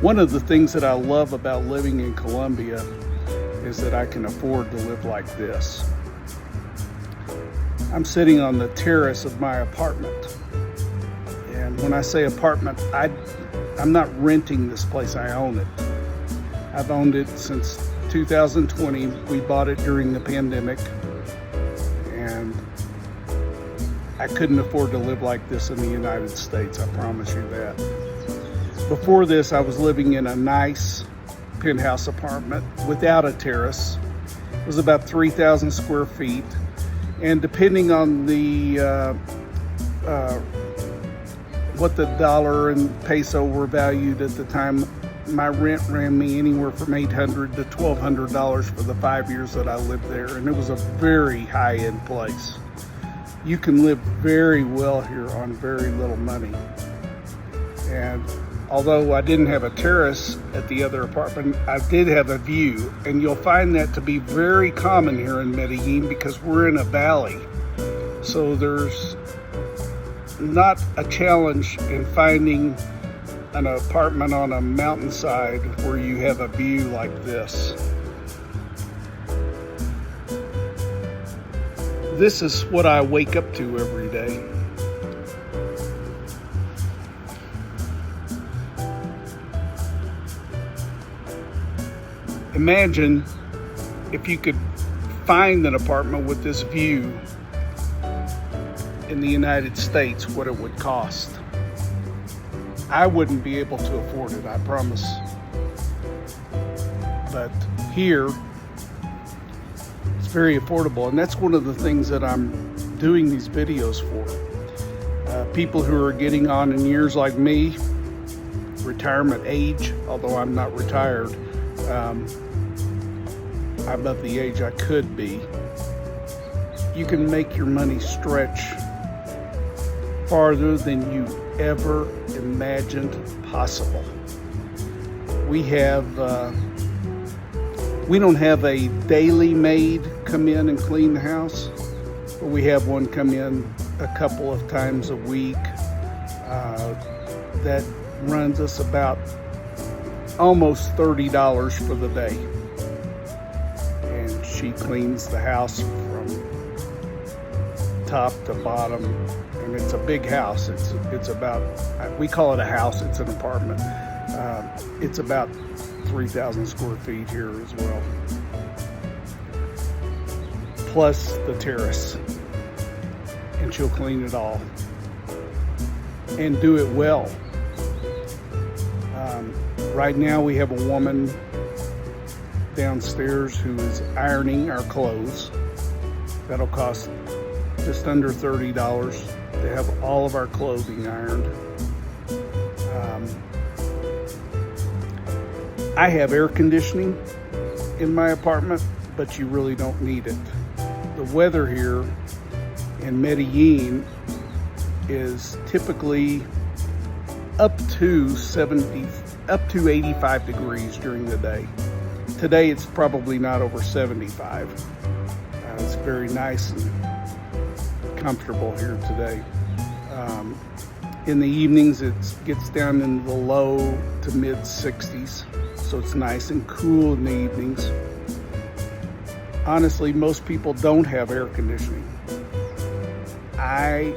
One of the things that I love about living in Colombia is that I can afford to live like this. I'm sitting on the terrace of my apartment. And when I say apartment, I'm not renting this place, I own it. I've owned it since 2020. We bought it during the pandemic. And I couldn't afford to live like this in the United States, I promise you that. Before this, I was living in a nice penthouse apartment without a terrace. It was about 3,000 square feet. And depending on what the dollar and peso were valued at the time, my rent ran me anywhere from $800 to $1,200 for the 5 years that I lived there. And it was a very high-end place. You can live very well here on very little money. And although I didn't have a terrace at the other apartment, I did have a view. And you'll find that to be very common here in Medellín because we're in a valley. So there's not a challenge in finding an apartment on a mountainside where you have a view like this. This is what I wake up to every day. Imagine if you could find an apartment with this view in the United States, what it would cost. I wouldn't be able to afford it, I promise. But here, it's very affordable, and that's one of the things that I'm doing these videos for. People who are getting on in years like me, retirement age, although I'm not retired, I'm of the age I could be. You can make your money stretch farther than you ever imagined possible. We don't have a daily maid come in and clean the house, but we have one come in a couple of times a week. That runs us about almost $30 for the day. And she cleans the house from top to bottom. And it's a big house. It's about, we call it a house, it's an apartment. It's about 3,000 square feet here as well. Plus the terrace. And she'll clean it all. And do it well. Right now we have a woman downstairs who is ironing our clothes. That'll cost just under $30 to have all of our clothing ironed. I have air conditioning in my apartment, but you really don't need it. The weather here in Medellín is typically up to 85 degrees during the day. Today it's probably not over 75. It's very nice and comfortable here today. In the evenings it gets down in the low to mid 60s, so it's nice and cool in the evenings. Honestly, most people don't have air conditioning. I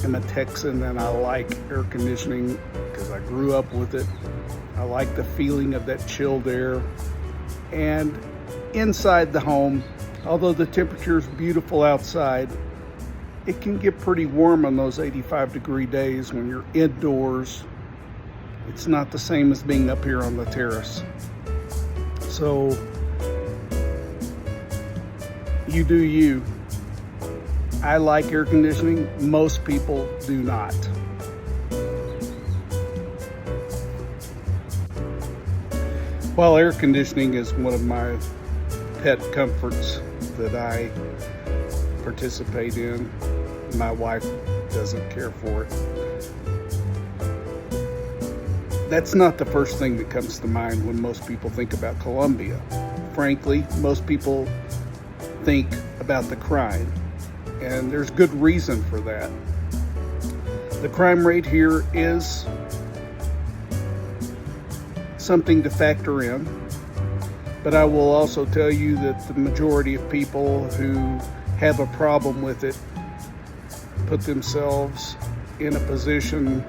am a Texan and I like air conditioning because I grew up with it. I like the feeling of that chilled air. And inside the home, although the temperature is beautiful outside, it can get pretty warm on those 85-degree days when you're indoors. It's not the same as being up here on the terrace. So you do you. I like air conditioning. Most people do not. While air conditioning is one of my pet comforts that I participate in, my wife doesn't care for it. That's not the first thing that comes to mind when most people think about Colombia. Frankly, most people think about the crime, and there's good reason for that. The crime rate here is something to factor in. But I will also tell you that the majority of people who have a problem with it put themselves in a position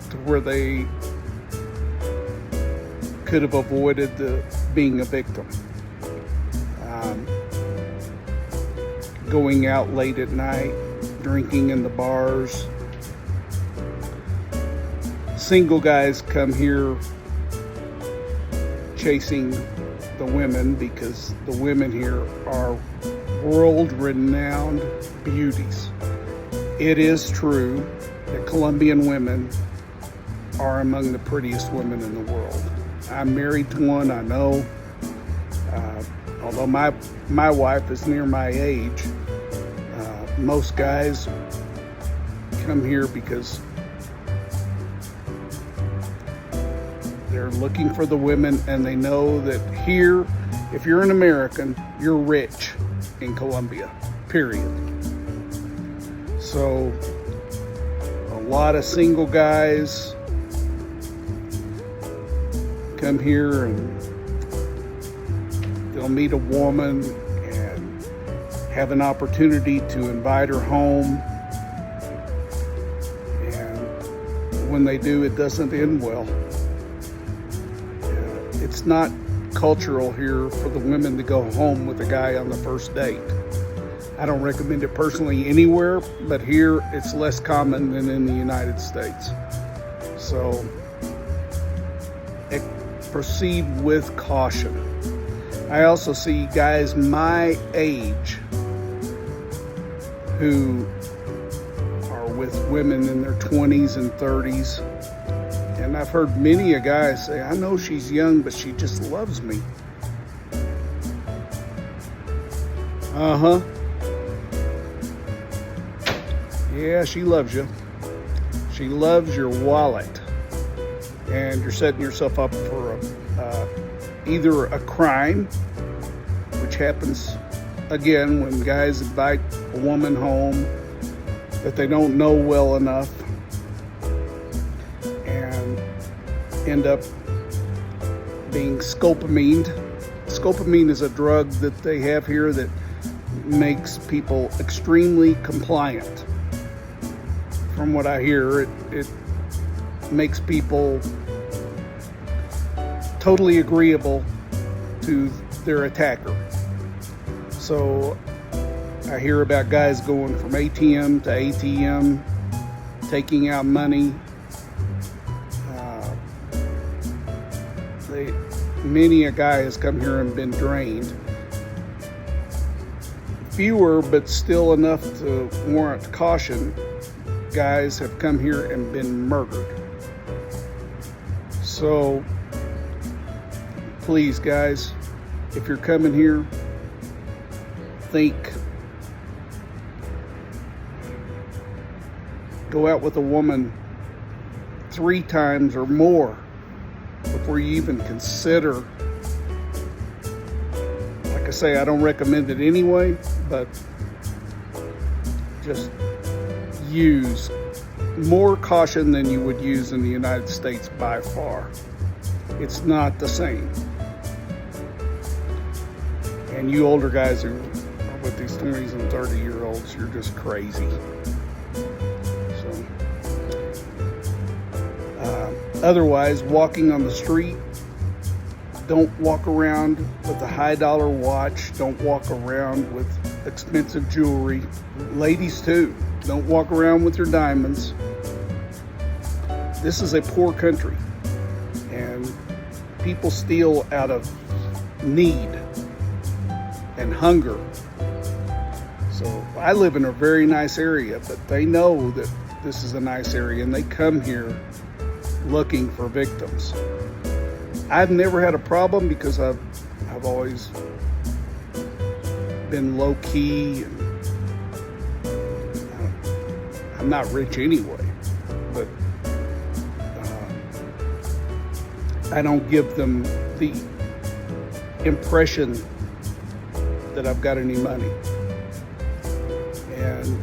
to where they could have avoided being a victim. Going out late at night, drinking in the bars. Single guys come here chasing the women because the women here are world-renowned beauties. It is true that Colombian women are among the prettiest women in the world. I'm married to one, I know. Although my wife is near my age, most guys come here because they're looking for the women, and they know that here, if you're an American, you're rich in Colombia, period. So a lot of single guys come here and they'll meet a woman and have an opportunity to invite her home, and when they do, it doesn't end well. It's not cultural here for the women to go home with a guy on the first date. I don't recommend it personally anywhere, but here it's less common than in the United States. So proceed with caution. I also see guys my age who are with women in their 20s and 30s. And I've heard many a guy say, I know she's young, but she just loves me. Yeah, she loves you. She loves your wallet. And you're setting yourself up for either a crime, which happens again when guys invite a woman home that they don't know well enough and end up being scopomined. Scopolamine is a drug that they have here that makes people extremely compliant. From what I hear, it makes people totally agreeable to their attacker. So I hear about guys going from ATM to ATM, taking out money. Many a guy has come here and been drained. Fewer, but still enough to warrant caution, guys have come here and been murdered. So please, guys, if you're coming here, think. Go out with a woman 3 times or more before you even consider. Like I say, I don't recommend it anyway, but just use more caution than you would use in the United States by far. It's not the same. And you older guys who are with these 20s and 30-year-olds, you're just crazy. So, otherwise, walking on the street, don't walk around with a high-dollar watch. Don't walk around with expensive jewelry. Ladies, too. Don't walk around with your diamonds. This is a poor country, and people steal out of need and hunger. So I live in a very nice area, but they know that this is a nice area, and they come here looking for victims. I've never had a problem because I've always been low key, and I'm not rich anyway, but I don't give them the impression that I've got any money. And,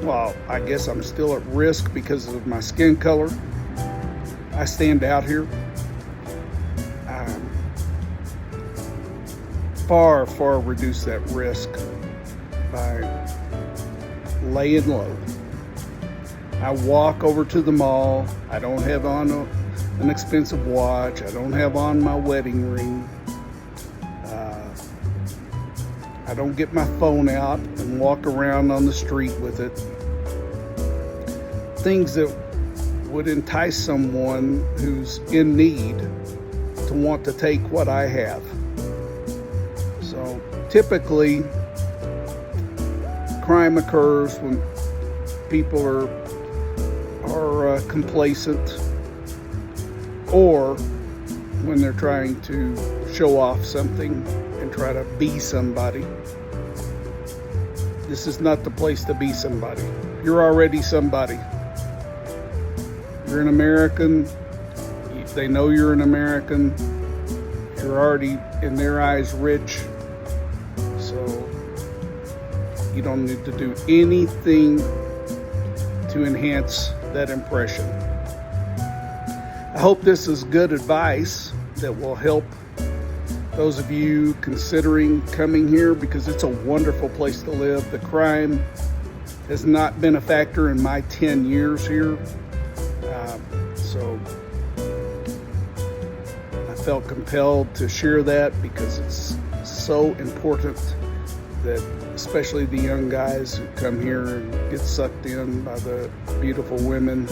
well, I guess I'm still at risk because of my skin color. I stand out here. Far reduce that risk by laying low. I walk over to the mall. I don't have on an expensive watch. I don't have on my wedding ring. I don't get my phone out and walk around on the street with it. Things that would entice someone who's in need to want to take what I have. So typically, crime occurs when people are complacent, or when they're trying to show off something and try to be somebody. This is not the place to be somebody. You're already somebody. You're an American. They know you're an American. You're already, in their eyes, rich. So you don't need to do anything to enhance that impression. I hope this is good advice that will help those of you considering coming here, because it's a wonderful place to live. The crime has not been a factor in my 10 years here. So I felt compelled to share that because it's so important that especially the young guys who come here and get sucked in by the beautiful women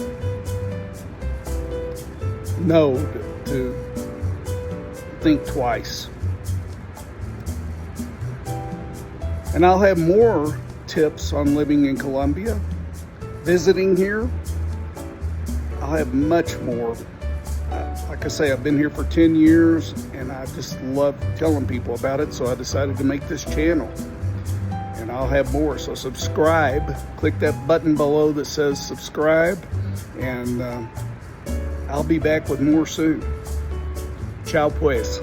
know to think twice. And I'll have more tips on living in Colombia, visiting here. I'll have much more. Like I say, I've been here for 10 years and I just love telling people about it, so I decided to make this channel. And I'll have more, so subscribe. Click that button below that says subscribe, and I'll be back with more soon. Ciao pues.